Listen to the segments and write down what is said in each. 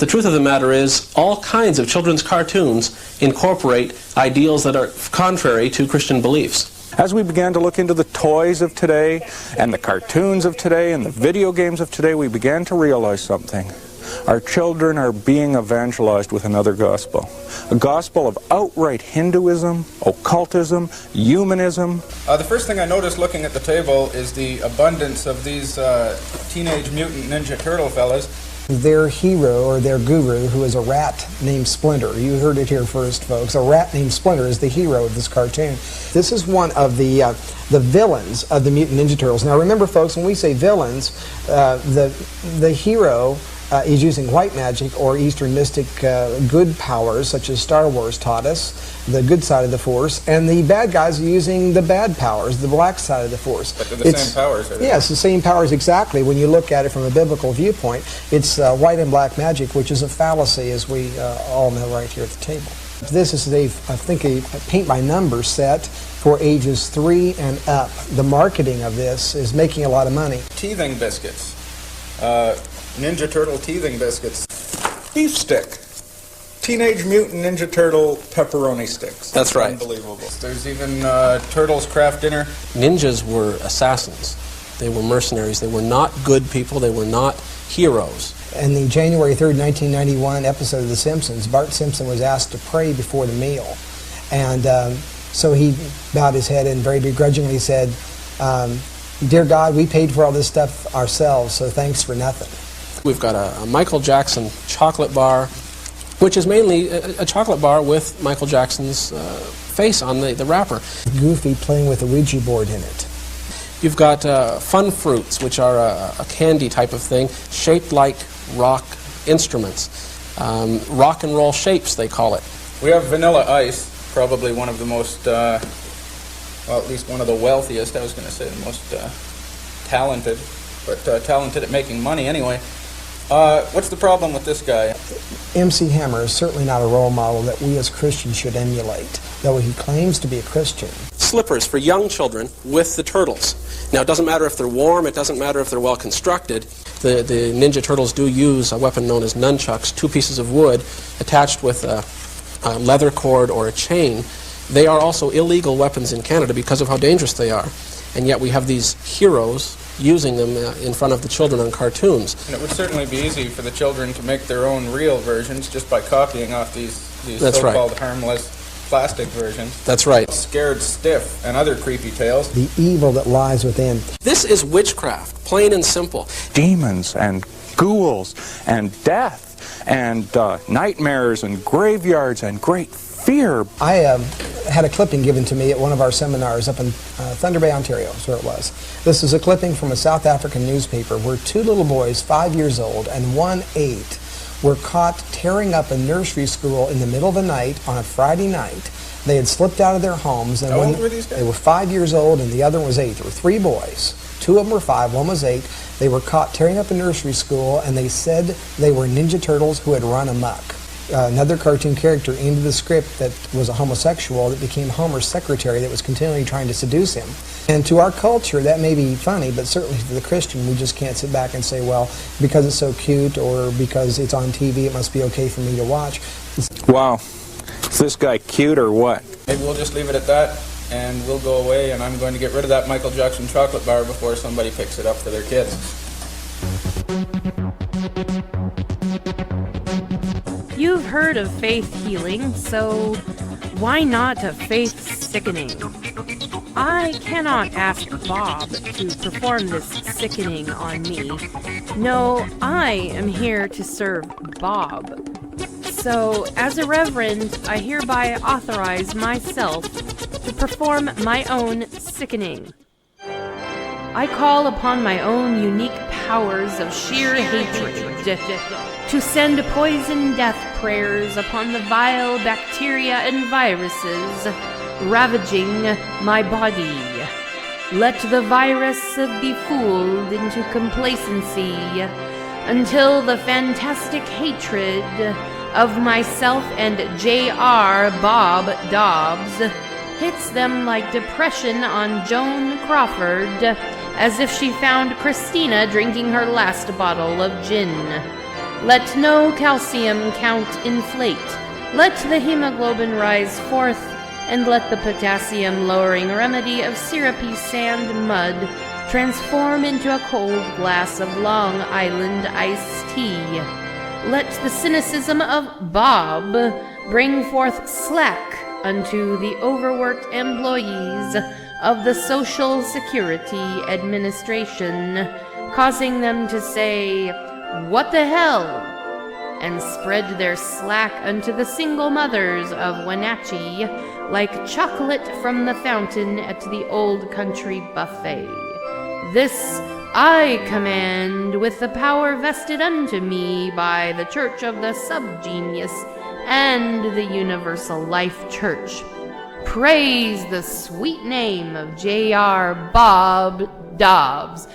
The truth of the matter is, all kinds of children's cartoons incorporate ideals that are contrary to Christian beliefs. As we began to look into the toys of today, and the cartoons of today, and the video games of today, we began to realize something. Our children are being evangelized with another gospel. A gospel of outright Hinduism, occultism, humanism. The first thing I noticed looking at the table is the abundance of these Teenage Mutant Ninja Turtle fellas. Their hero, or their guru, who is a rat named Splinter. You heard it here first, folks. A rat named Splinter is the hero of this cartoon. This is one of the villains of the Mutant Ninja Turtles. Now remember, folks, when we say villains, the hero is using white magic or Eastern mystic good powers, such as Star Wars taught us, the good side of the Force, and the bad guys are using the bad powers, the black side of the Force. But they're the same powers, are they? Yes, the same powers exactly. When you look at it from a biblical viewpoint, it's white and black magic, which is a fallacy, as we all know right here at the table. This is, I think, a paint-by-number set for ages 3 and up. The marketing of this is making a lot of money. Teething biscuits. Ninja Turtle teething biscuits. Beef stick. Teenage Mutant Ninja Turtle pepperoni sticks. That's right. Unbelievable. There's even Turtles Craft Dinner. Ninjas were assassins. They were mercenaries. They were not good people. They were not heroes. In the January 3rd, 1991 episode of The Simpsons, Bart Simpson was asked to pray before the meal. And so he bowed his head and very begrudgingly said, "Dear God, we paid for all this stuff ourselves, so thanks for nothing." We've got a Michael Jackson chocolate bar, which is mainly a chocolate bar with Michael Jackson's face on the wrapper. Goofy playing with a Ouija board in it. You've got Fun Fruits, which are a candy type of thing, shaped like rock instruments. Rock and roll shapes, they call it. We have Vanilla Ice, probably one of the most, well, at least one of the wealthiest, I was going to say the most talented, but talented at making money anyway. What's the problem with this guy? MC Hammer is certainly not a role model that we as Christians should emulate, though he claims to be a Christian. Slippers for young children with the turtles. Now, it doesn't matter if they're warm, it doesn't matter if they're well constructed. The Ninja Turtles do use a weapon known as nunchucks, 2 pieces of wood attached with a leather cord or a chain. They are also illegal weapons in Canada because of how dangerous they are. And yet we have these heroes using them in front of the children on cartoons. And it would certainly be easy for the children to make their own real versions just by copying off these so-called harmless plastic versions. That's right. Scared Stiff and other creepy tales. The evil that lies within. This is witchcraft, plain and simple. Demons and ghouls and death and nightmares and graveyards and great fear. I had a clipping given to me at one of our seminars up in Thunder Bay, Ontario, is where it was. This is a clipping from a South African newspaper where 2 little boys, 5 years old and one 8, were caught tearing up a nursery school in the middle of the night on a Friday night. They had slipped out of their homes. And How old were these guys? They were 5 years old and the other one was 8. There were 3 boys. 2 of them were 5, one was 8. They were caught tearing up a nursery school, and they said they were Ninja Turtles who had run amok. Another cartoon character into the script that was a homosexual that became Homer's secretary that was continually trying to seduce him. And to our culture, that may be funny, but certainly for the Christian, we just can't sit back and say, well, because it's so cute or because it's on TV, it must be okay for me to watch. Wow. Is this guy cute or what? Maybe we'll just leave it at that, and we'll go away, and I'm going to get rid of that Michael Jackson chocolate bar before somebody picks it up for their kids. You've heard of faith healing, so why not a faith sickening? I cannot ask Bob to perform this sickening on me. No, I am here to serve Bob. So, as a reverend, I hereby authorize myself to perform my own sickening. I call upon my own unique powers of sheer hatred to send poison death prayers upon the vile bacteria and viruses ravaging my body. Let the virus be fooled into complacency until the fantastic hatred of myself and J.R. Bob Dobbs hits them like depression on Joan Crawford, as if she found Christina drinking her last bottle of gin. Let no calcium count inflate. Let the hemoglobin rise forth, and let the potassium-lowering remedy of syrupy sand mud transform into a cold glass of Long Island iced tea. Let the cynicism of Bob bring forth slack unto the overworked employees of the Social Security Administration, causing them to say, "What the hell?" and spread their slack unto the single mothers of Wenatchee like chocolate from the fountain at the old country buffet. This I command with the power vested unto me by the Church of the Subgenius and the Universal Life Church. Praise the sweet name of J.R. Bob Dobbs.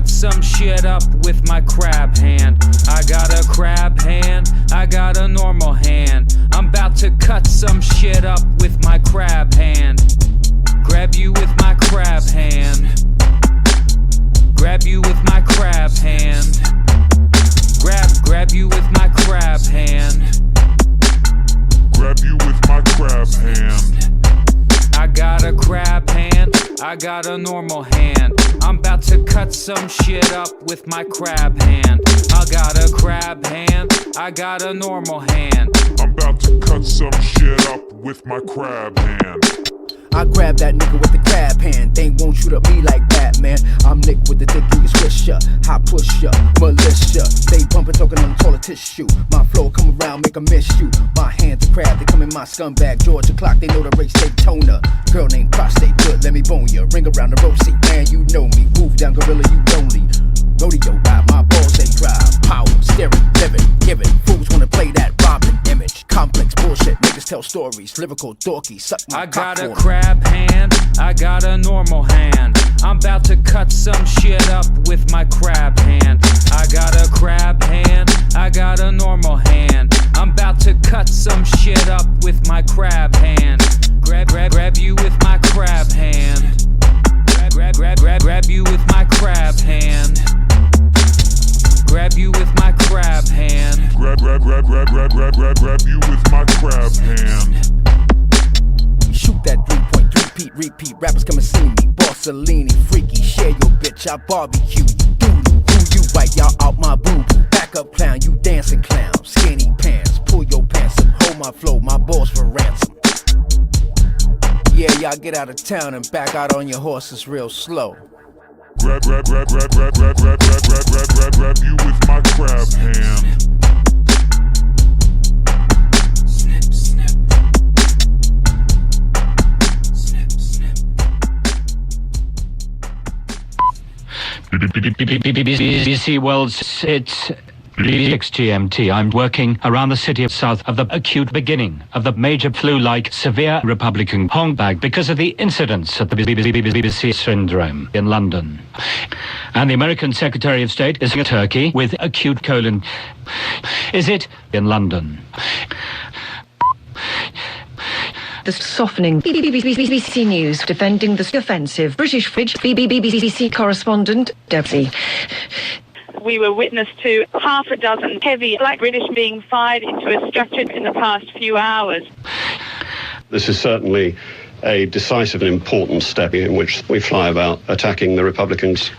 Some shit up with my crab hand. I got a crab hand, I got a normal hand. I'm about to cut some shit up with my crab hand. Grab you with my crab hand. Grab you with my crab hand. Grab you with my crab hand. Grab you with my crab hand. I got a crab hand, I got a normal hand. I'm about to cut some shit up with my crab hand. I got a crab hand, I got a normal hand. I'm about to cut some shit up with my crab hand. I grab that nigga with the crab hand. They want you to be like Batman. I'm Nick with the dick, you swish ya. Hot push ya, militia. They bumpin' talking on the toilet tissue. My flow come around, make 'em miss you. My hands are crab, they come in my scumbag. Georgia clock, they know the race Daytona. Girl named Prostate, good, let me bone ya. Ring around the road seat, man, you know me. Move down, gorilla, you lonely. Rodeo ride, my balls they drive. Power, staring, living, giving. Fools wanna play that Robin image. Complex bullshit, niggas tell stories. Lyrical dorky, suck my I cock got a for me. crab hand, I got a normal hand. I'm about to cut some shit up with my crab hand. I got a crab hand, I got a normal hand. I'm about to cut some shit up with my crab hand. Grab you with my crab hand. Grab you with my crab hand. Grab you with my crab hand. Grab you with my crab hand. repeat, repeat. Rappers come and see me. Borsellini, freaky, share your bitch. I barbecue you. Doodle, who you right? Y'all out my boo. Back up clown, you dancing clown. Skinny pants, pull your pants up. Hold my flow, my balls for ransom. Yeah, y'all get out of town and back out on your horses real slow. Grab you with my crab hand. BBC World, it's 6 GMT. I'm working around the city of south of the acute beginning of the major flu-like severe Republican hongbag because of the incidents at the BBC syndrome in London. And the American Secretary of State is in Turkey with acute colon. Is it in London? The softening BBC News defending the offensive British BBC correspondent Debsy. We were witness to half a dozen heavy black British being fired into a structure in the past few hours. This is certainly a decisive and important step in which we fly about attacking the Republicans.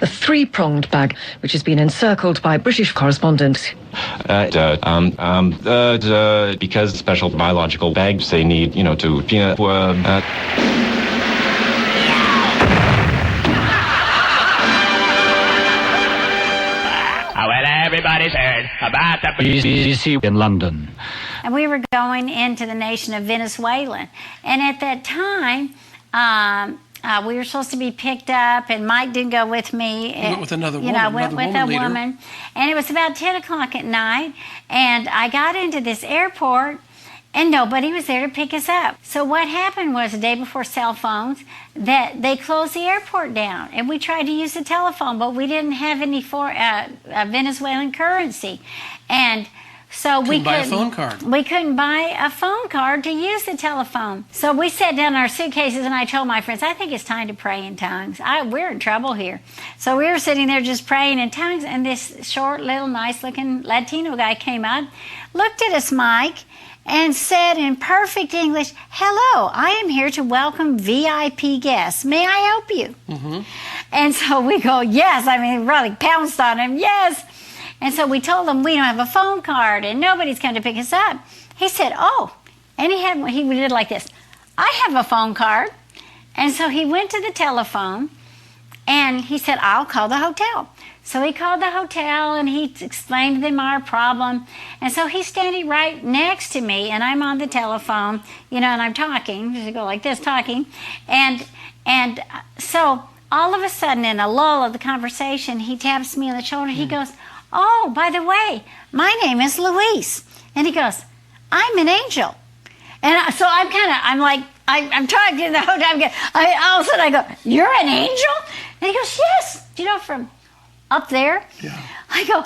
A three-pronged bag, which has been encircled by British correspondents. Because special biological bags they need, to... Well, everybody's heard about the BBC in London. And we were going into the nation of Venezuela. And at that time, we were supposed to be picked up, and Mike didn't go with me. You went with another woman. I went with a leader. woman. And it was about 10 o'clock at night, and I got into this airport, and nobody was there to pick us up. So what happened was the day before cell phones, that they closed the airport down, and we tried to use the telephone, but we didn't have any Venezuelan currency. And so we couldn't buy a phone card. We couldn't buy a phone card to use the telephone. So we sat down in our suitcases, and I told my friends, I think it's time to pray in tongues. We're in trouble here. So we were sitting there just praying in tongues, and this short, little, nice-looking Latino guy came up, looked at us, Mike, and said in perfect English, "Hello, I am here to welcome VIP guests. May I help you?" Mm-hmm. And so we go, yes. I mean, really pounced on him, yes. And so we told him we don't have a phone card and nobody's come to pick us up. He said, oh, and he did like this. I have a phone card. And so he went to the telephone and he said, I'll call the hotel. So he called the hotel and he explained to them our problem. And so he's standing right next to me and I'm on the telephone, and I'm talking, just go like this, talking. And so all of a sudden in a lull of the conversation, he taps me on the shoulder. He goes, oh, by the way, my name is Luis. And he goes, I'm an angel. And so I'm trying to get in the hotel. All of a sudden I go, you're an angel? And he goes, yes. From up there? Yeah. I go,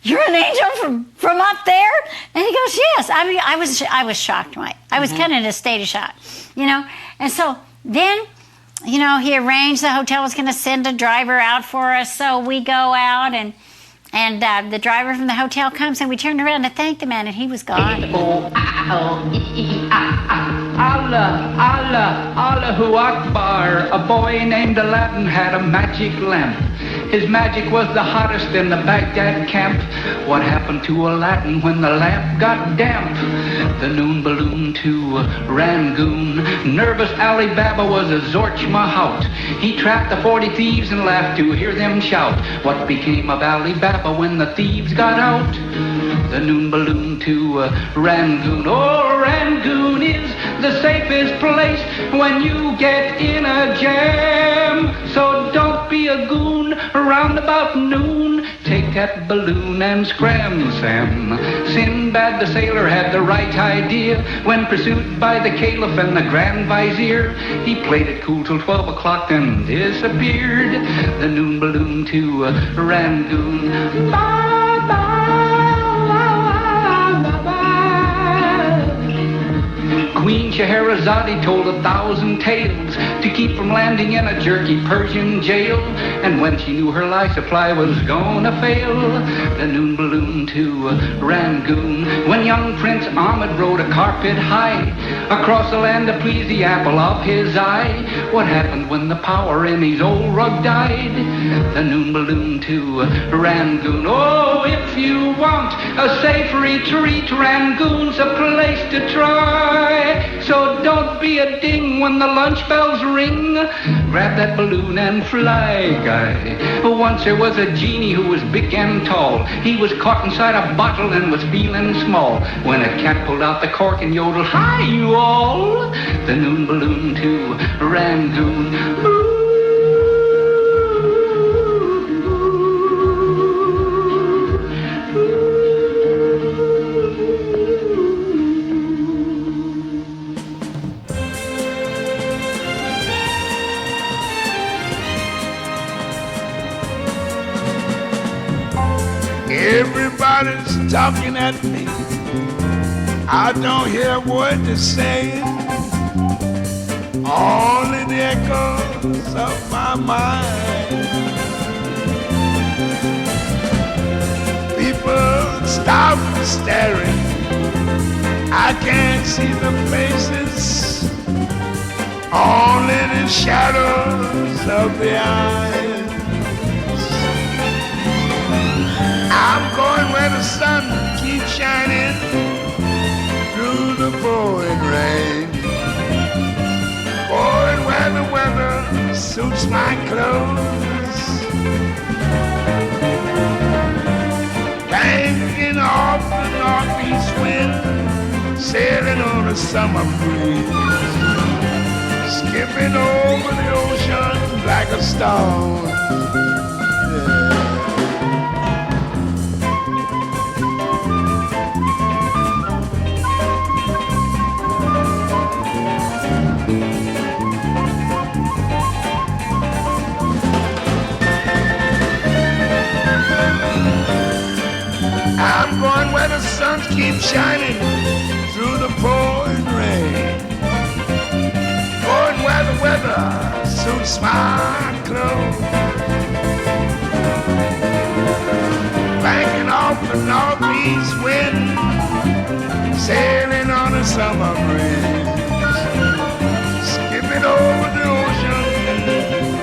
you're an angel from up there? And he goes, yes. I mean, I was shocked, Mike. I was kind of in a state of shock, And so then, he arranged the hotel was going to send a driver out for us. So we go out and the driver from the hotel comes and we turned around to thank the man and he was gone. Allahu Akbar. A boy named Aladdin had a magic lamp. His magic was the hottest in the Baghdad camp. What happened to Aladdin when the lamp got damp? The noon balloon to Rangoon. Nervous Ali Baba was a Zorch Mahout. He trapped the 40 thieves and laughed to hear them shout. What became of Ali Baba when the thieves got out? The noon balloon to Rangoon. Oh, Rangoon is the safest place when you get in a jam. So don't be a goon around about noon. Take that balloon and scram, Sam. Sinbad the sailor had the right idea when pursued by the Caliph and the Grand Vizier. He played it cool till 12 o'clock then disappeared. The noon balloon to Rangoon. Queen Scheherazade told 1,000 tales to keep from landing in a jerky Persian jail. And when she knew her life supply was gonna fail, the noon balloon to Rangoon. When young Prince Ahmed rode a carpet high across the land to please the apple of his eye. What happened when the power in his old rug died? The noon balloon to Rangoon. Oh, if you want a safe retreat, Rangoon's a place to try. So don't be a ding when the lunch bells ring. Grab that balloon and fly, guy. Once there was a genie who was big and tall. He was caught inside a bottle and was feeling small. When a cat pulled out the cork and yodeled, "Hi, you all!" The noon balloon to Rangoon. Everybody's talking at me. I don't hear a word they're saying. Only the echoes of my mind. People stop staring. I can't see the faces. Only the shadows of the eyes. I'm going where the sun keeps shining through the pouring rain. Going where the weather suits my clothes. Banking off the northeast wind, sailing on a summer breeze. Skipping over the ocean like a stone. I'm going where the sun keeps shining through the pouring rain. Going where the weather suits my clothes. Banking off the northeast wind, sailing on a summer breeze. Skipping over the ocean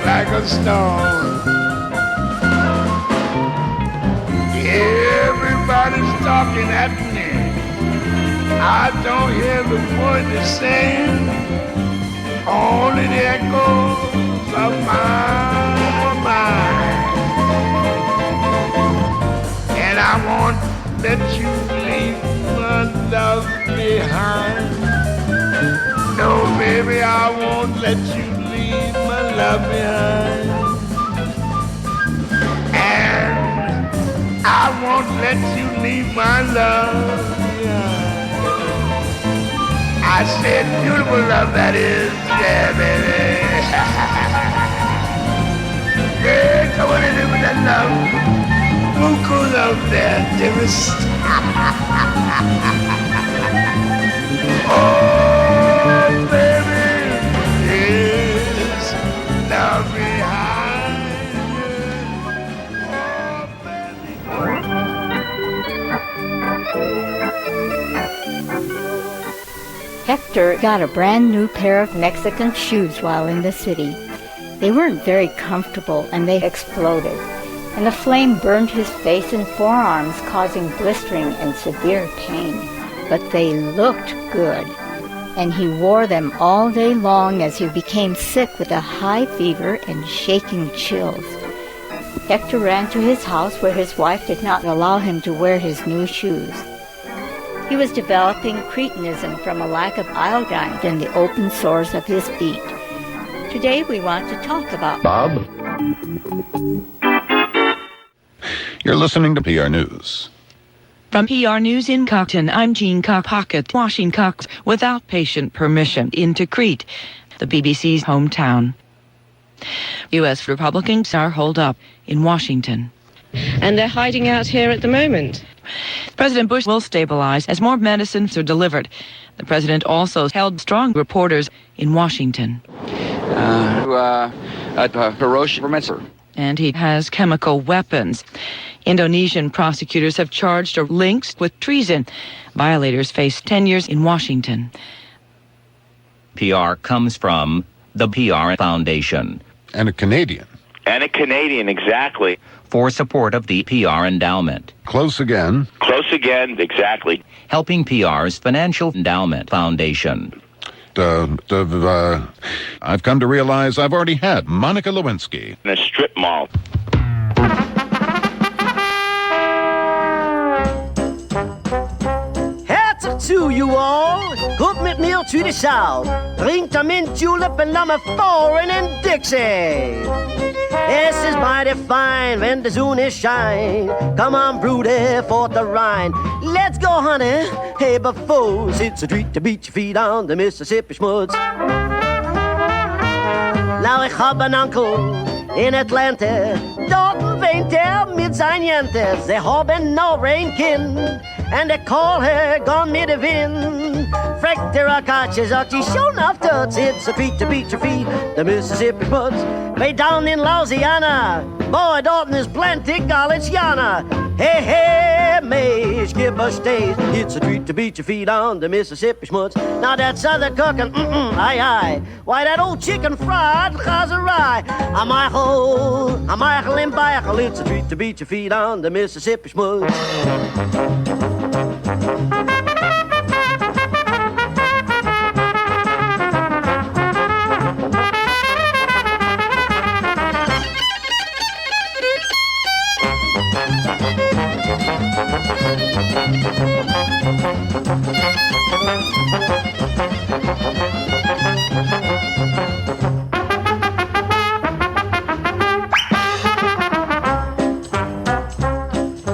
like a stone. Everybody's talking at me. I don't hear the word they're saying. Only the echoes of my mind. And I won't let you leave my love behind. No, baby, I won't let you leave my love behind. I won't let you leave my love behind. I said beautiful love, that is, yeah, baby. Yeah, come on and live with that love. Buku love there, dearest. Oh, baby, yes, love behind. Hector got a brand new pair of Mexican shoes while in the city. They weren't very comfortable and they exploded, and the flame burned his face and forearms, causing blistering and severe pain. But they looked good, and he wore them all day long as he became sick with a high fever and shaking chills. Hector ran to his house where his wife did not allow him to wear his new shoes. He was developing cretinism from a lack of iodine in the open sores of his feet. Today we want to talk about Bob. You're listening to PR News. From PR News in Cockton, I'm Jean Pocket, washing cocks without patient permission into Crete, the BBC's hometown. U.S. Republicans are holed up in Washington. And they're hiding out here at the moment. President Bush will stabilize as more medicines are delivered. The president also held strong reporters in Washington. Hiroshima. And he has chemical weapons. Indonesian prosecutors have charged her links with treason. Violators face 10 years in Washington. PR comes from the PR Foundation. And a Canadian. And a Canadian, exactly. For support of the PR Endowment. Close again. Close again, exactly. Helping PR's Financial Endowment Foundation. I've come to realize I've already had Monica Lewinsky. In a strip mall. Hats off to you all. Goed met me to the south. Drink a mint julep and I'm a foreign in Dixie. This is mighty fine when the zoon is shine. Come on, broody, for the Rhine. Let's go, honey. Hey, but foes, it's a treat to beat your feet on the Mississippi schmutz. Nou, ik heb een onkel in Atlanta. Dort woont met zijn jentes. Ze hebben nog een kind. And they call her Gone Med the Wind. Freck der Akache, sagt she, sure enough tuts. It's a treat to beat your feet, the Mississippi Schmutz. Way down in Louisiana, boy, Dalton is plenty Galiciana. Hey, hey, Mays, give us days. It's a treat to beat your feet on the Mississippi Schmutz. Now that southern cooking, aye, aye. Why, that old chicken fried has a rye. A Michael and Michael. It's a treat to beat your feet on the Mississippi Schmutz.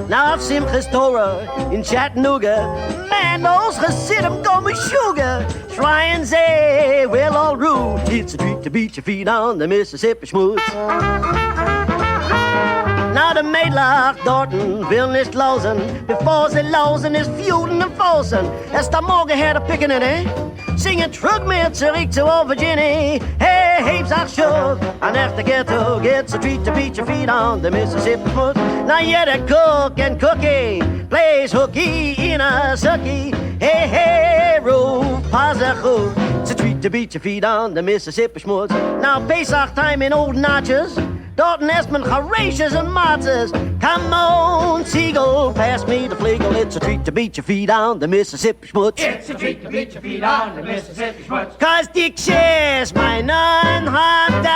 Now I've seen Christora in Chattanooga. Man knows Hasidim go with sugar. Try and say, well, all rude. It's a treat to beat your feet on the Mississippi Schmutz. Now the Maidlock, Dorton, will nicht losen. Before sie losen is feuding and forcing. As the Morgan had a picking in it. Singing Trug mir zurück zu Virginia. Hey, heaps are shook. An echte ghetto gets a treat to beat your feet on the Mississippi Schmutz. Now yet a cook and cookie plays hooky in a sucky. Hey, hey, roof, pazachu. It's a treat to beat your feet on the Mississippi Schmutz. Now Pesach time in old notches. Dalton Esmond, Horatius and Matzes. Come on, Seagull, pass me the fleagle. It's a treat to beat your feet on the Mississippi Schmutz. It's a treat to beat your feet on the Mississippi Schmutz. 'Cause Dixie's my non-hunter.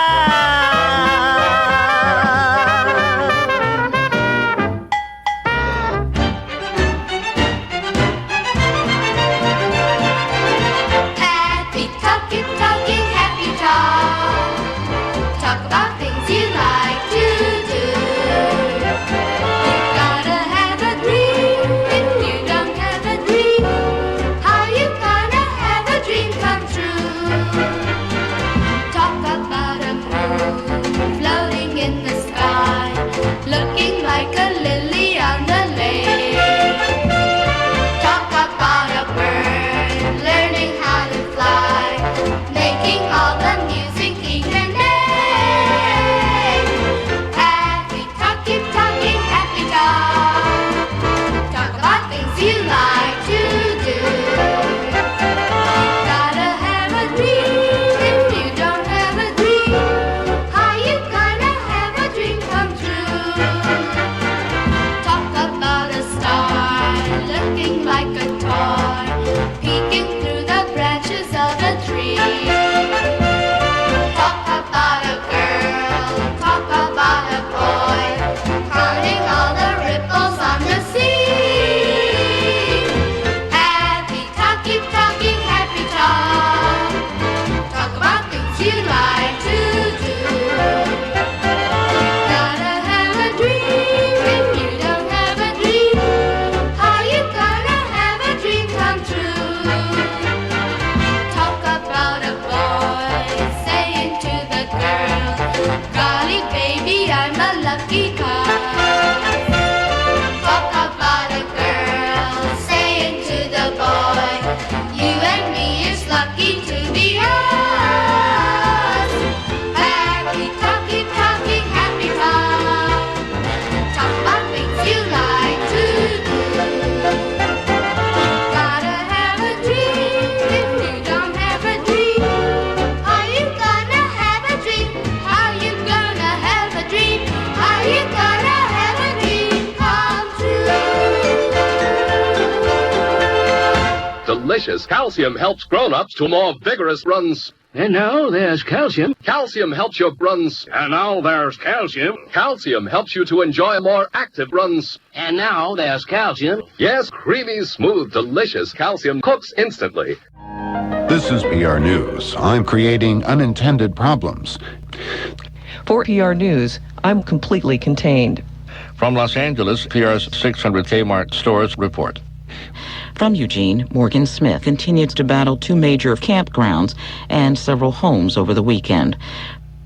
Floating in the sky. delicious. Calcium helps grown-ups to more vigorous runs. And now there's calcium. Calcium helps your runs. And now there's calcium. Calcium helps you to enjoy more active runs. And now there's calcium. Yes, creamy, smooth, delicious calcium cooks instantly. This is PR News. I'm creating unintended problems. For PR News, I'm completely contained. From Los Angeles, PR's 600 Kmart stores report. From Eugene, Morgan Smith continues to battle 2 major campgrounds and several homes over the weekend.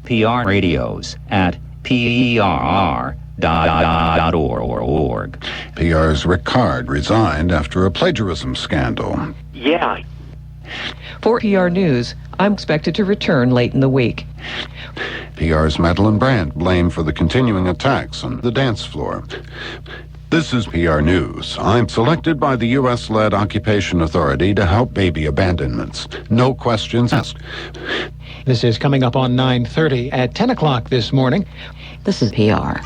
PR radios at PERR.org. PR's Rick Card resigned after a plagiarism scandal. Yeah. For PR News, I'm expected to return late in the week. PR's Madeline Brandt blamed for the continuing attacks on the dance floor. This is PR News. I'm selected by the U.S.-led Occupation Authority to help baby abandonments. No questions asked. This is coming up on 9:30 at 10 o'clock this morning. This is PR.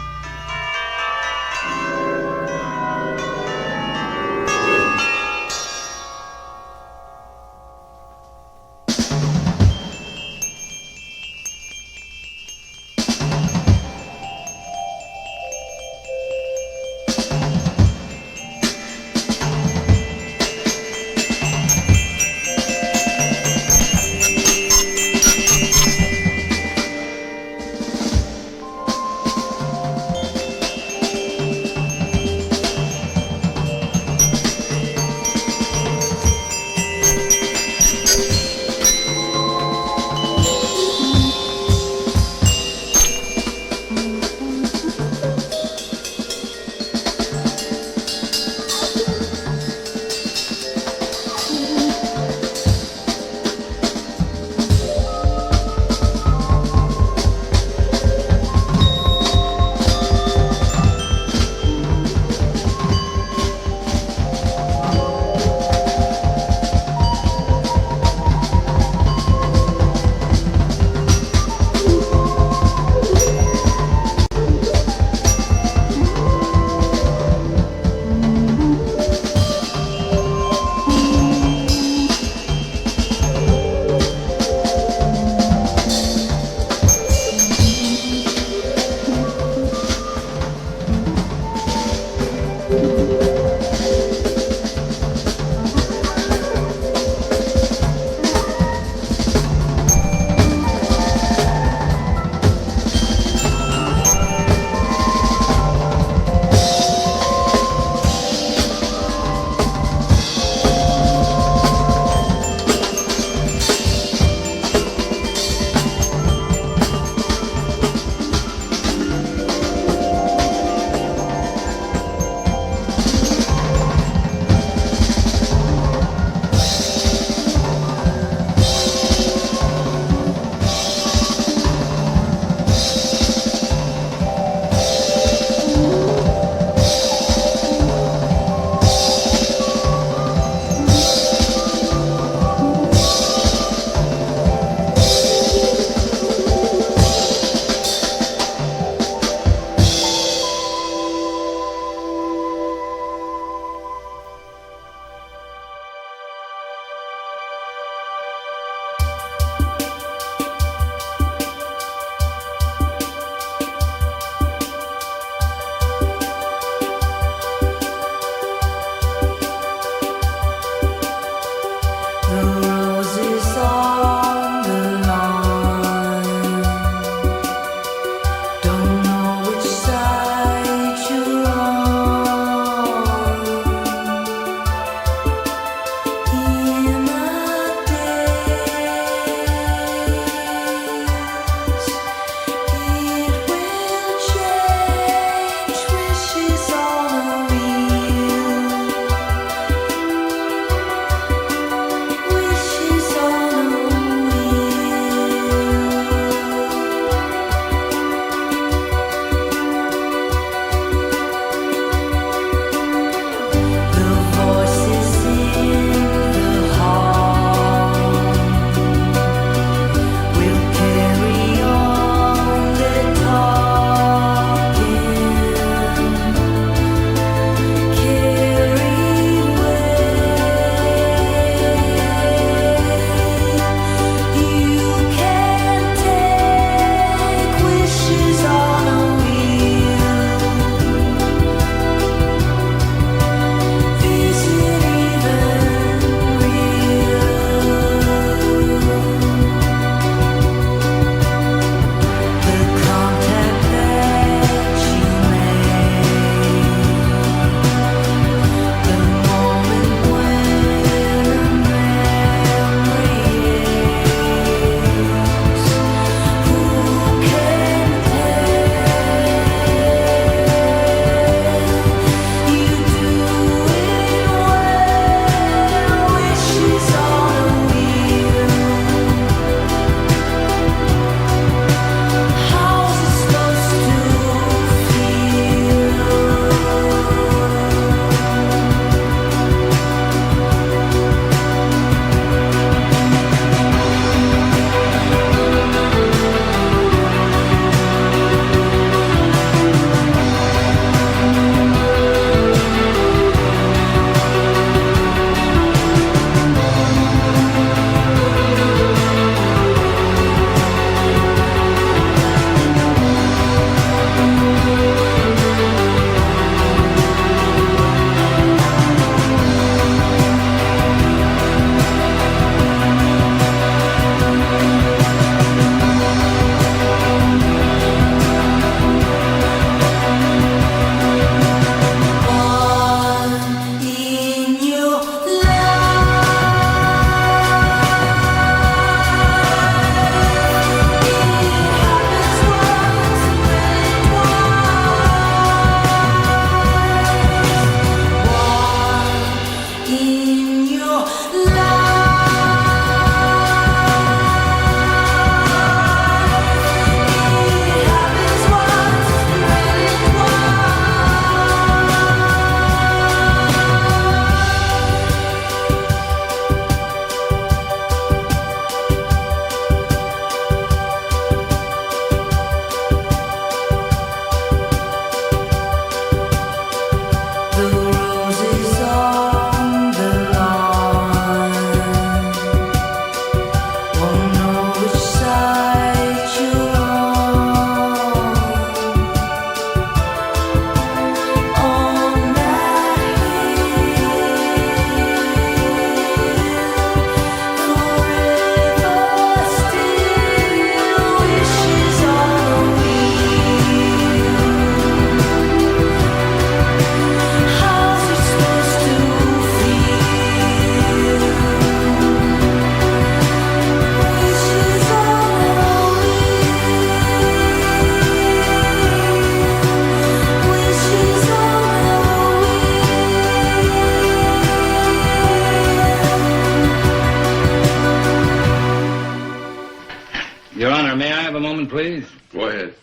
Your Honor, may I have a moment, please? Go ahead.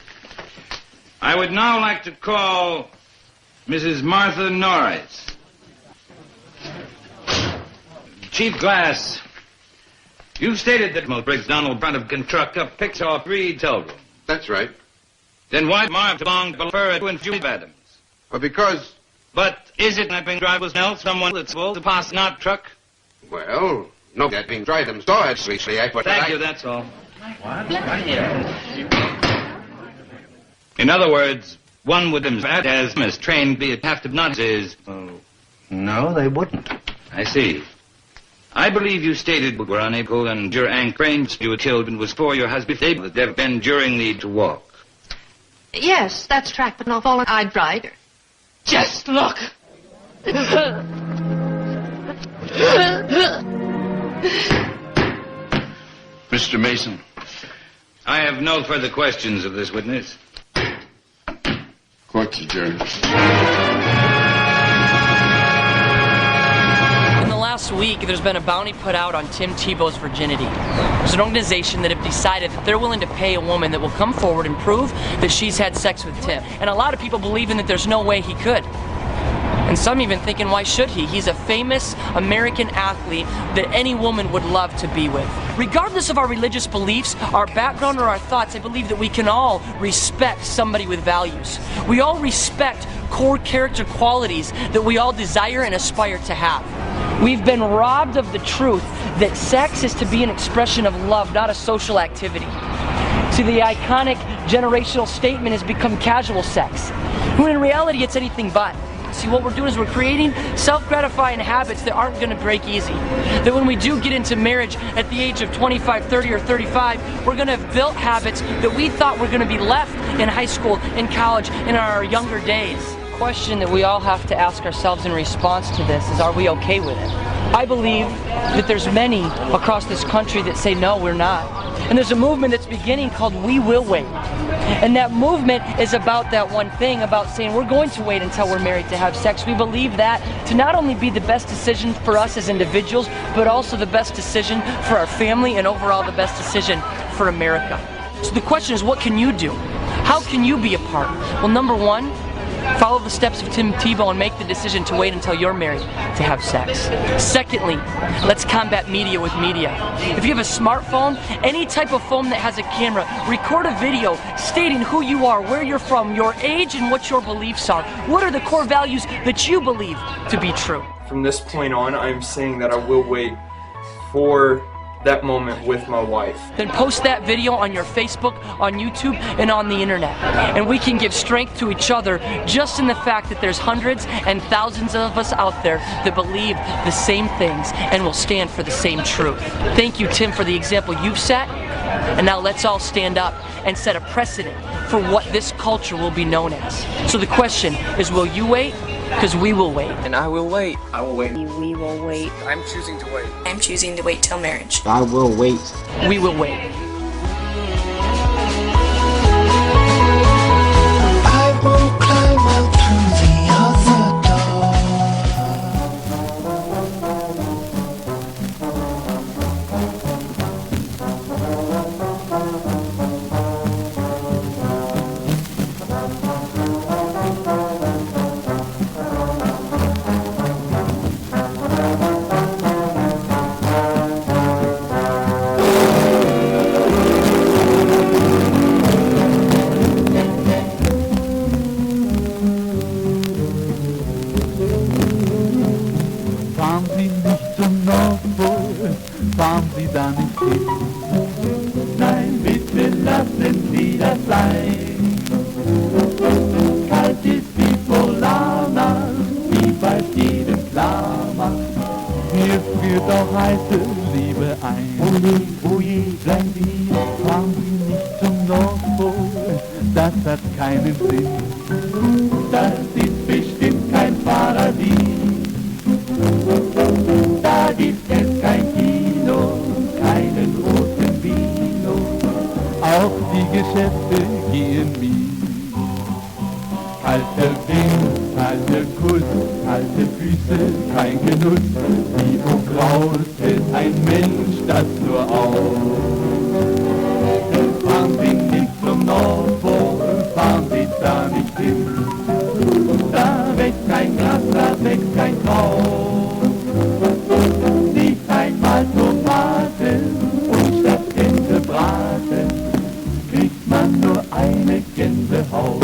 I would now like to call Mrs. Martha Norris. Chief Glass, you've stated that Briggs Donald Brent can truck up Pixar 3 Tilden. That's right. Then why Mark belonged to Burr and Jude Adams? Well, because... But is it not being driver's now someone that's able to pass not truck? Well, no, that being drive them saw it, sweetly, but... Thank you, that's all. In other words, one would as trained be a taft of nuts is... Oh, no, they wouldn't. I see. I believe you stated you were unable and your ankle you were killed and was for your husband that there have been during the to walk. Yes, that's track, but not fallen. I'd ride. Just look. Mr. Mason. I have no further questions of this witness. Court's adjourned. Last week, there's been a bounty put out on Tim Tebow's virginity. There's an organization that have decided that they're willing to pay a woman that will come forward and prove that she's had sex with Tim. And a lot of people believing that there's no way he could. And some even thinking, why should he? He's a famous American athlete that any woman would love to be with. Regardless of our religious beliefs, our background, or our thoughts, I believe that we can all respect somebody with values. We all respect core character qualities that we all desire and aspire to have. We've been robbed of the truth that sex is to be an expression of love, not a social activity. See, the iconic generational statement has become casual sex, when in reality it's anything but. See, what we're doing is we're creating self-gratifying habits that aren't going to break easy. That when we do get into marriage at the age of 25, 30, or 35, we're going to have built habits that we thought were going to be left in high school, in college, in our younger days. The question that we all have to ask ourselves in response to this is, are we okay with it? I believe that there's many across this country that say, no, we're not. And there's a movement that's beginning called We Will Wait. And that movement is about that one thing, about saying we're going to wait until we're married to have sex. We believe that to not only be the best decision for us as individuals, but also the best decision for our family and overall the best decision for America. So the question is, what can you do? How can you be a part? Well, number one, follow the steps of Tim Tebow and make the decision to wait until you're married to have sex. Secondly, let's combat media with media. If you have a smartphone, any type of phone that has a camera, record a video stating who you are, where you're from, your age, and what your beliefs are. What are the core values that you believe to be true? From this point on, I'm saying that I will wait for that moment with my wife. Then post that video on your Facebook, on YouTube, and on the internet. And we can give strength to each other just in the fact that there's hundreds and thousands of us out there that believe the same things and will stand for the same truth. Thank you, Tim, for the example you've set. And now let's all stand up and set a precedent for what this culture will be known as. So the question is, will you wait? Because we will wait. And I will wait. I will wait. We will wait. I'm choosing to wait. I'm choosing to wait till marriage. I will wait. We will wait. I won't climb out through the other fahren Sie da nicht hin. Nein, bitte lassen Sie das sein. Kalt ist wie Polana, wie bei jedem klar macht. Mir friert auch heiße Liebe ein. Oh je, bleiben Sie, fahren Sie nicht zum Nordpol, das hat keinen Sinn. Das ist bestimmt kein Paradies. Da gibt es kein Kino, keinen roten Vino, auch die Geschäfte gehen mies. Kalter Wind, kalter Kuss, kalte Füße, kein Genuss, wie wo graust es ein Mensch das nur aus. zum Nordpol, fahren Sie da nicht hin. Da wächst kein Gras, da wächst kein Kraut. Nicht einmal Tomaten und statt Gänsebraten kriegt man nur eine Gänsehaut.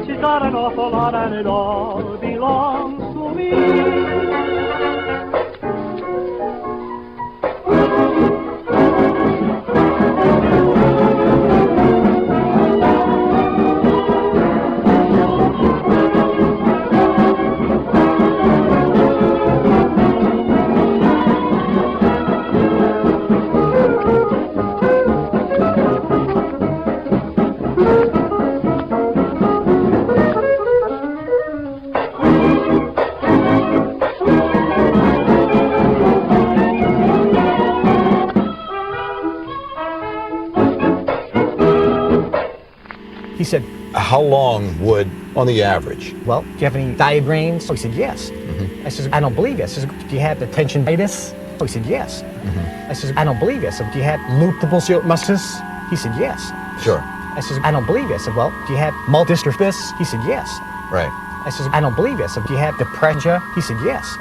She's got an awful lot and it all belongs to me. He said, how long would, on the average? Well, do you have any diagrams? He said, yes. I said, I don't believe you. I said, do you have the tendinitis? He said, yes. I said, I don't believe you. I said, do you have lupus muscus? He said, yes. Sure. I said, I don't believe you. I said, well, do you have multiple dystrophy? He said, yes. Right. I said, I don't believe you. I said, do you have depression? He said, yes.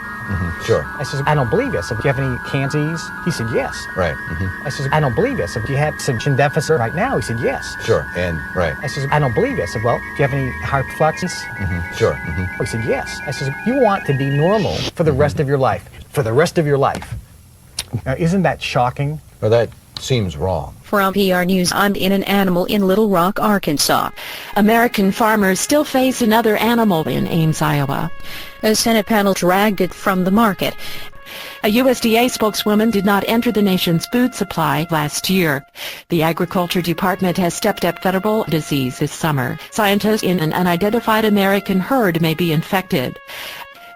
Sure. I says, I don't believe you. I said, do you have any cancer disease? He said, yes. Right. I says, I don't believe you. I said, do you have attention deficit right now? He said, yes. Sure. And right. I says, I don't believe you. I said, well, do you have any heart fluxes? Sure. He said, yes. I says, you want to be normal for the rest of your life. For the rest of your life. Now, isn't that shocking? Well, that seems wrong. From PR News, I'm in an animal in Little Rock, Arkansas. American farmers still face another animal in Ames, Iowa. A Senate panel dragged it from the market. A USDA spokeswoman did not enter the nation's food supply last year. The Agriculture Department has stepped up federal disease this summer. Scientists in an unidentified American herd may be infected.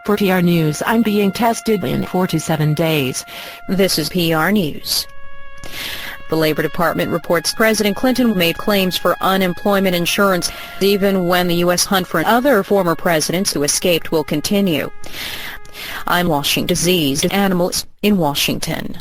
For PR News, I'm being tested in 4 to 7 days. This is PR News. The Labor Department reports President Clinton made claims for unemployment insurance even when the U.S. hunt for other former presidents who escaped will continue. I'm watching diseased animals in Washington.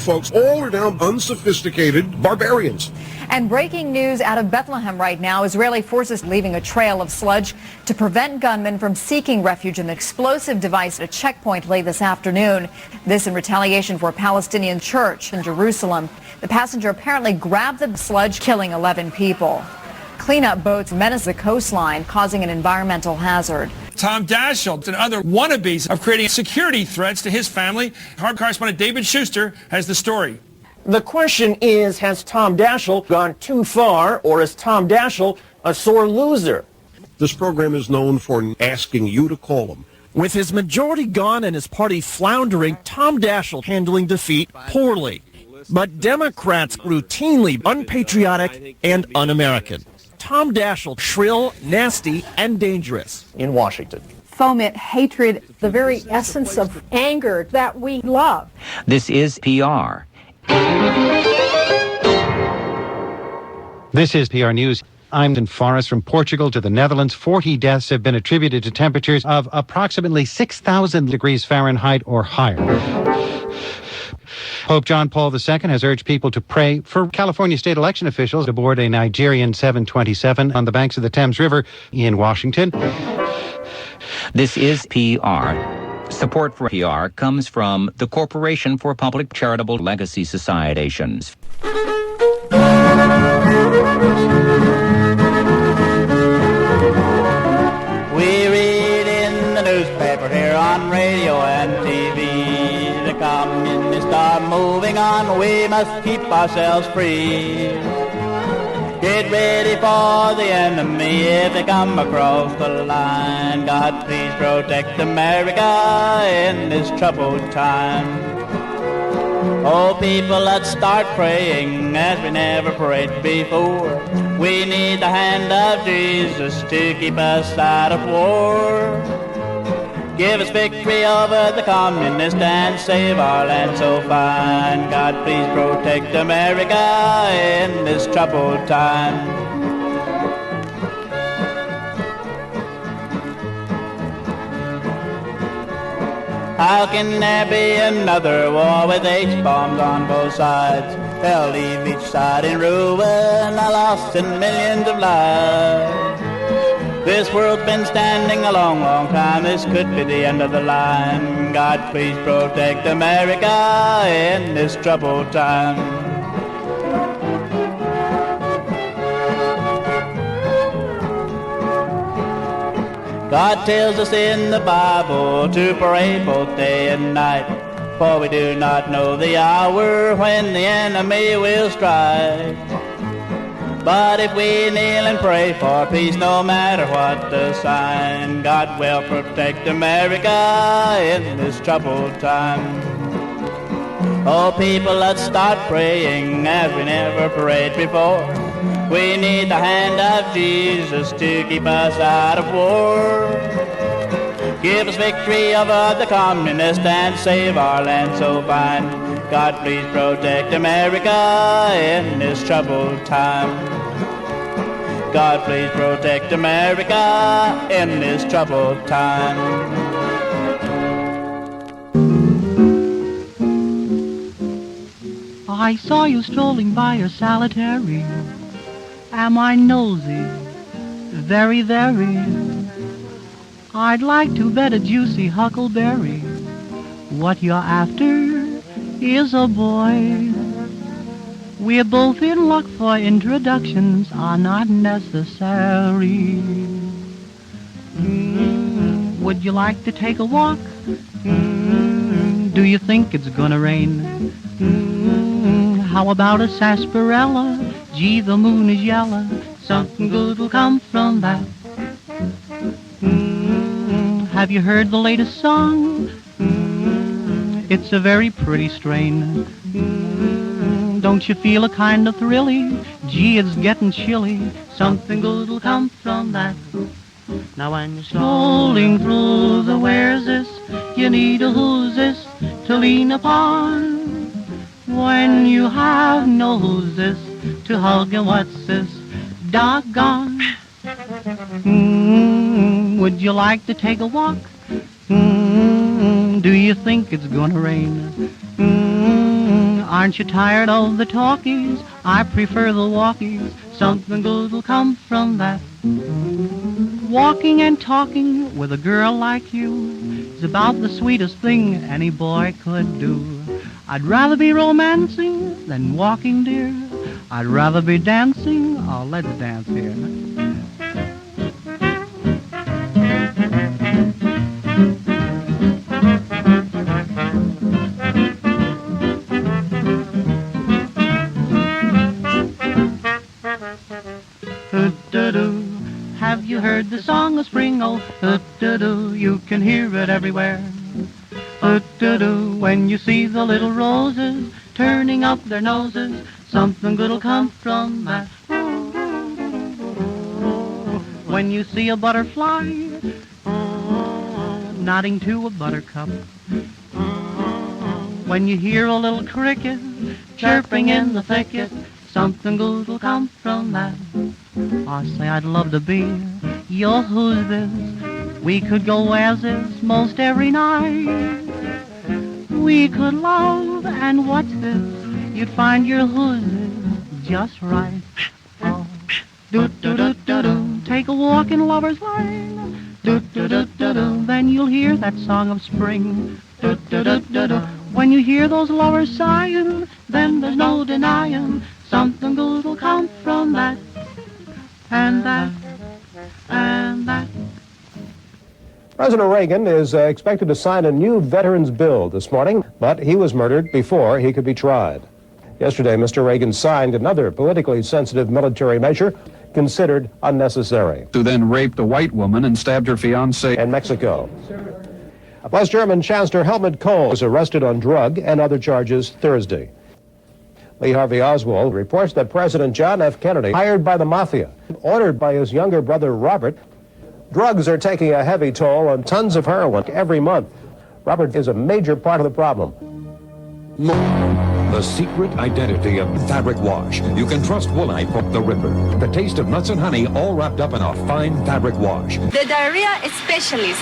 folks. All are now unsophisticated barbarians. And breaking news out of Bethlehem right now, Israeli forces leaving a trail of sludge to prevent gunmen from seeking refuge in the explosive device at a checkpoint late this afternoon. This in retaliation for a Palestinian church in Jerusalem. The passenger apparently grabbed the sludge, killing 11 people. Cleanup boats menace the coastline, causing an environmental hazard. Tom Daschle and other wannabes of creating security threats to his family. Hard correspondent David Schuster has the story. The question is, has Tom Daschle gone too far, or is Tom Daschle a sore loser? This program is known for asking you to call him. With his majority gone and his party floundering, Tom Daschle handling defeat poorly. But Democrats routinely unpatriotic and un-American. Tom Daschle, shrill, nasty, and dangerous in Washington. Foment hatred, the very essence of anger that we love. This is PR. This is PR News. I'm in Forrest from Portugal to the Netherlands. 40 deaths have been attributed to temperatures of approximately 6,000 degrees Fahrenheit or higher. Pope John Paul II has urged people to pray for California state election officials aboard a Nigerian 727 on the banks of the Thames River in Washington. This is PR. Support for PR comes from the Corporation for Public Charitable Legacy Societations. We read in the newspaper here on radio and TV. The communists are moving on, we must keep ourselves free. Get ready for the enemy if they come across the line. God, please protect America in this troubled time. Oh, people, let's start praying as we never prayed before. We need the hand of Jesus to keep us out of war. Give us victory over the communists and save our land so fine. God, please protect America in this troubled time. How can there be another war with H-bombs on both sides? They'll leave each side in ruin, a loss in millions of lives. This world's been standing a long, long time. This could be the end of the line. God, please protect America in this troubled time. God tells us in the Bible to pray both day and night, for we do not know the hour when the enemy will strike. But if we kneel and pray for peace, no matter what the sign, God will protect America in this troubled time. Oh, people, let's start praying as we never prayed before. We need the hand of Jesus to keep us out of war. Give us victory over the communists and save our land so fine. God, please protect America in this troubled time. God, please protect America in this troubled time. I saw you strolling by your solitary. Am I nosy? Very, very. I'd like to bet a juicy huckleberry. What you're after is a boy. We're both in luck, for introductions are not necessary. Would you like to take a walk? Do you think it's gonna rain? How about a sarsaparilla? Gee, the moon is yellow. Something good will come from that. Have you heard the latest song? It's a very pretty strain. Don't you feel a kind of thrilly? Gee, it's getting chilly. Something good will come from that. Now when you're strolling through the where's this, you need a who's this to lean upon. When you have no who's this to hug and what's this, doggone. Would you like to take a walk? Do you think it's gonna rain? Aren't you tired of the talkies? I prefer the walkies. Something good will come from that. Walking and talking with a girl like you is about the sweetest thing any boy could do. I'd rather be romancing than walking, dear. I'd rather be dancing. Oh, let's dance here. Have you heard the song of spring? Oh, you can hear it everywhere. When you see the little roses turning up their noses, something good'll come from that. When you see a butterfly nodding to a buttercup, when you hear a little cricket chirping in the thicket, something good'll come from that. I say I'd love to be your who's this. We could go as is most every night. We could love, and what's this? You'd find your who's this just right. Oh, do-do-do-do-do, take a walk in Lover's Lane. Do-do-do-do-do, then you'll hear that song of spring. Do-do-do-do-do, when you hear those lovers sighing, then there's no denying something good will come from that. And that, and that. President Reagan is expected to sign a new veterans bill this morning, but he was murdered before he could be tried. Yesterday, Mr. Reagan signed another politically sensitive military measure considered unnecessary. Who then raped a white woman and stabbed her fiancé in Mexico. West German Chancellor Helmut Kohl was arrested on drug and other charges Thursday. Lee Harvey Oswald reports that President John F. Kennedy, hired by the mafia, ordered by his younger brother Robert. Drugs are taking a heavy toll on tons of heroin every month. Robert is a major part of the problem. The secret identity of fabric wash. You can trust Woolite for the Ripper. The taste of nuts and honey all wrapped up in a fine fabric wash. The diarrhea specialist.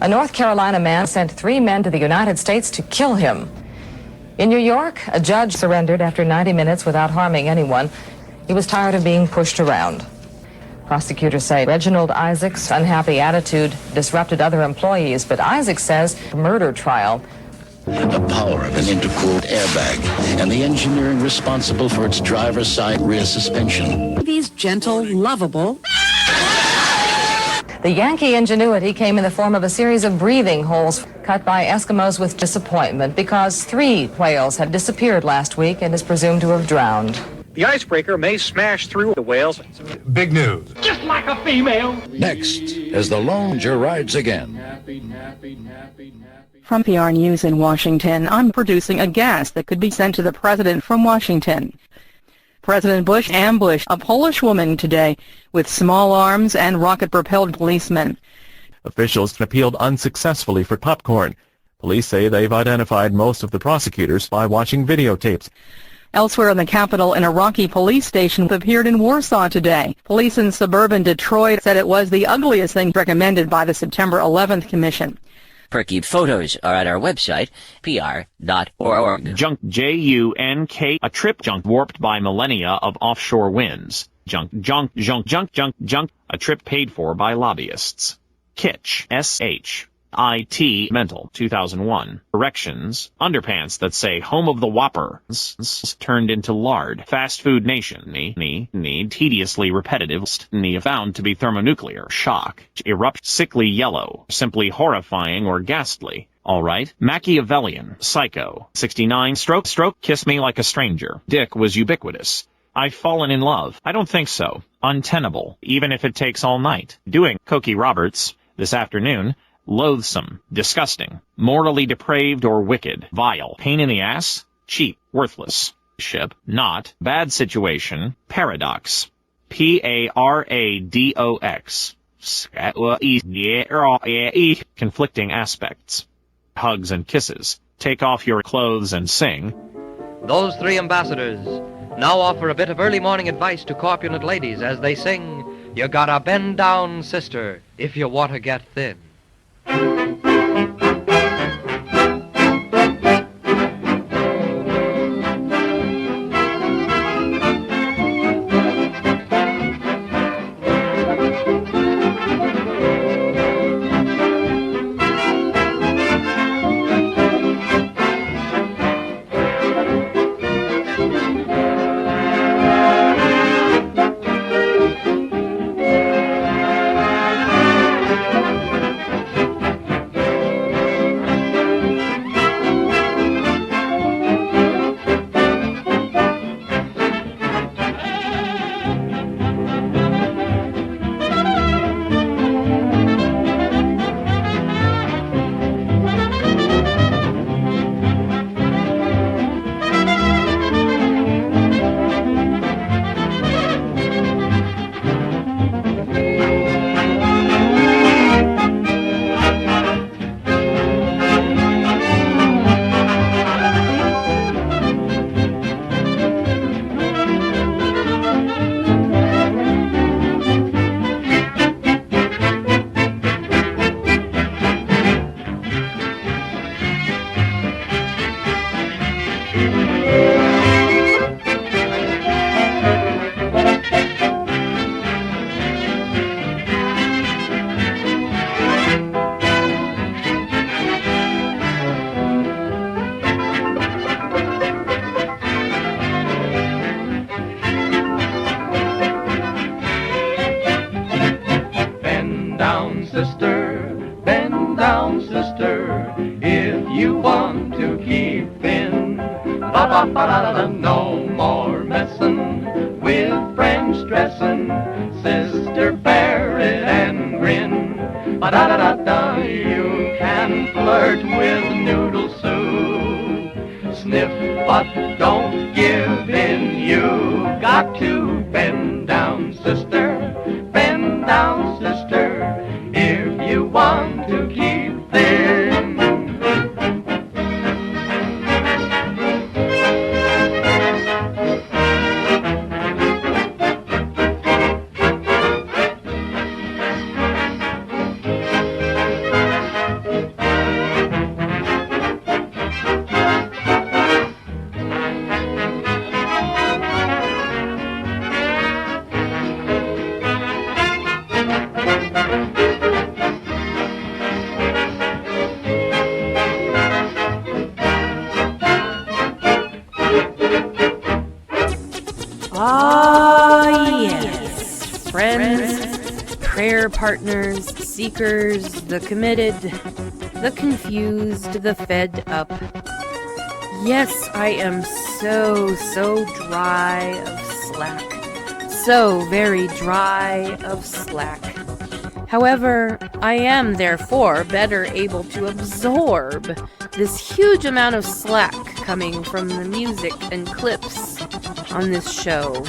A North Carolina man sent 3 men to the United States to kill him. In New York, a judge surrendered after 90 minutes without harming anyone. He was tired of being pushed around. Prosecutors say Reginald Isaac's unhappy attitude disrupted other employees, but Isaac says the murder trial. The power of an intercooled airbag and the engineering responsible for its driver's side rear suspension. He's gentle, lovable. The Yankee ingenuity came in the form of a series of breathing holes cut by Eskimos with disappointment because 3 whales had disappeared last week and is presumed to have drowned. The icebreaker may smash through the whales. Big news. Just like a female. Next, as the Longer rides again. From PR News in Washington, I'm producing a gas that could be sent to the president from Washington. President Bush ambushed a Polish woman today with small arms and rocket-propelled policemen. Officials appealed unsuccessfully for popcorn. Police say they've identified most of the prosecutors by watching videotapes. Elsewhere in the capital, an Iraqi police station appeared in Warsaw today. Police in suburban Detroit said it was the ugliest thing recommended by the September 11th Commission. Perky photos are at our website, pr.org. Junk, J-U-N-K, a trip junk warped by millennia of offshore winds. Junk, a trip paid for by lobbyists. Kitsch, S-H-I-T, mental, 2001. Erections, underpants that say home of the Whopper, turned into lard. Fast food nation, tediously repetitive, found to be thermonuclear. Shock, erupt, sickly yellow, simply horrifying or ghastly. All right. Machiavellian, psycho, 69. Stroke, kiss me like a stranger. Dick was ubiquitous. I've fallen in love. I don't think so. Untenable, even if it takes all night. Doing Cokie Roberts this afternoon. Loathsome, disgusting, morally depraved or wicked, vile, pain in the ass, cheap, worthless, ship, not, bad situation, paradox, P-A-R-A-D-O-X, conflicting aspects, hugs and kisses, take off your clothes and sing. Those 3 ambassadors now offer a bit of early morning advice to corpulent ladies as they sing, "You gotta bend down, sister, if you want to get thin." Ba-da-da-da, no more messin' with French dressin'. Sister, bear it and grin. Ba-da-da-da-da, you can flirt with Noodle Sue. Sniff, but don't give in. You got to bend down, sister. Bend down, sister, if you want to keep thin. Ah, yes. Friends, prayer partners, seekers, the committed, the confused, the fed up. Yes, I am so dry of slack. So very dry of slack. However, I am therefore better able to absorb this huge amount of slack coming from the music and clips on this show.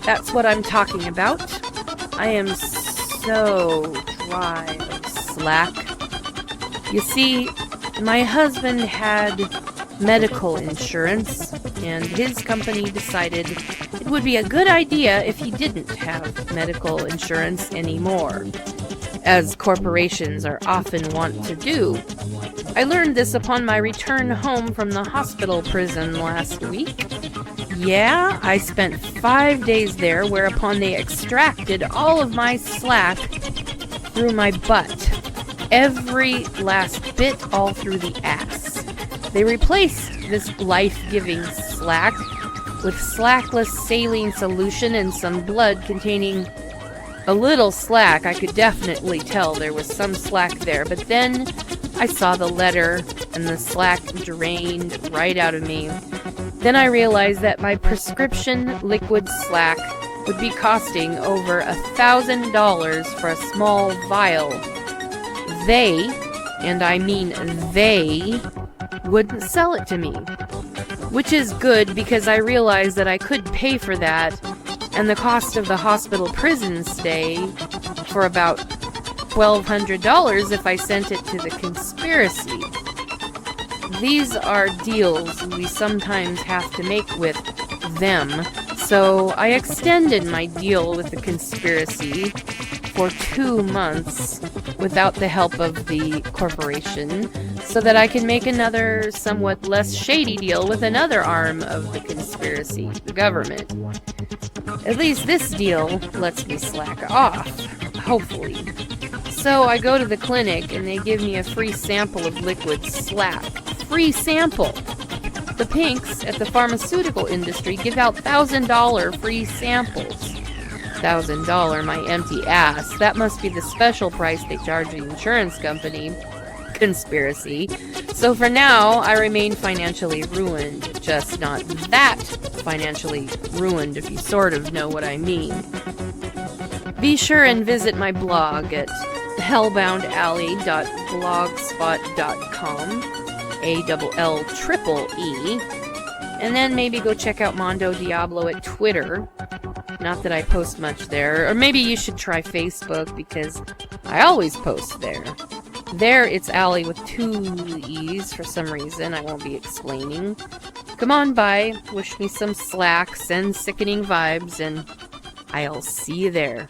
That's what I'm talking about. I am so dry of slack. You see, my husband had medical insurance, and his company decided it would be a good idea if he didn't have medical insurance anymore, as corporations are often wont to do. I learned this upon my return home from the hospital prison last week. Yeah, I spent 5 days there, whereupon they extracted all of my slack through my butt. Every last bit all through the ass. They replaced this life-giving slack with slackless saline solution and some blood containing a little slack. I could definitely tell there was some slack there, but then I saw the letter and the slack drained right out of me. Then I realized that my prescription liquid slack would be costing over $1,000 for a small vial. They, and I mean they, wouldn't sell it to me. Which is good because I realized that I could pay for that and the cost of the hospital prison stay for about $1,200 if I sent it to the conspiracy. These are deals we sometimes have to make with them, so I extended my deal with the conspiracy for 2 months without the help of the corporation, so that I can make another somewhat less shady deal with another arm of the conspiracy, the government. At least this deal lets me slack off, hopefully. So I go to the clinic and they give me a free sample of liquid slack. Free sample! The pinks at the pharmaceutical industry give out $1,000 free samples. $1,000, my empty ass. That must be the special price they charge the insurance company. Conspiracy. So for now, I remain financially ruined. Just not that financially ruined, if you sort of know what I mean. Be sure and visit my blog at hellboundalley.blogspot.com, ALLEE, and then maybe go check out Mondo Diablo at Twitter. Not that I post much there. Or maybe you should try Facebook, because I always post there. There, it's Allie with 2 E's for some reason I won't be explaining. Come on by, wish me some slack, send sickening vibes, and I'll see you there.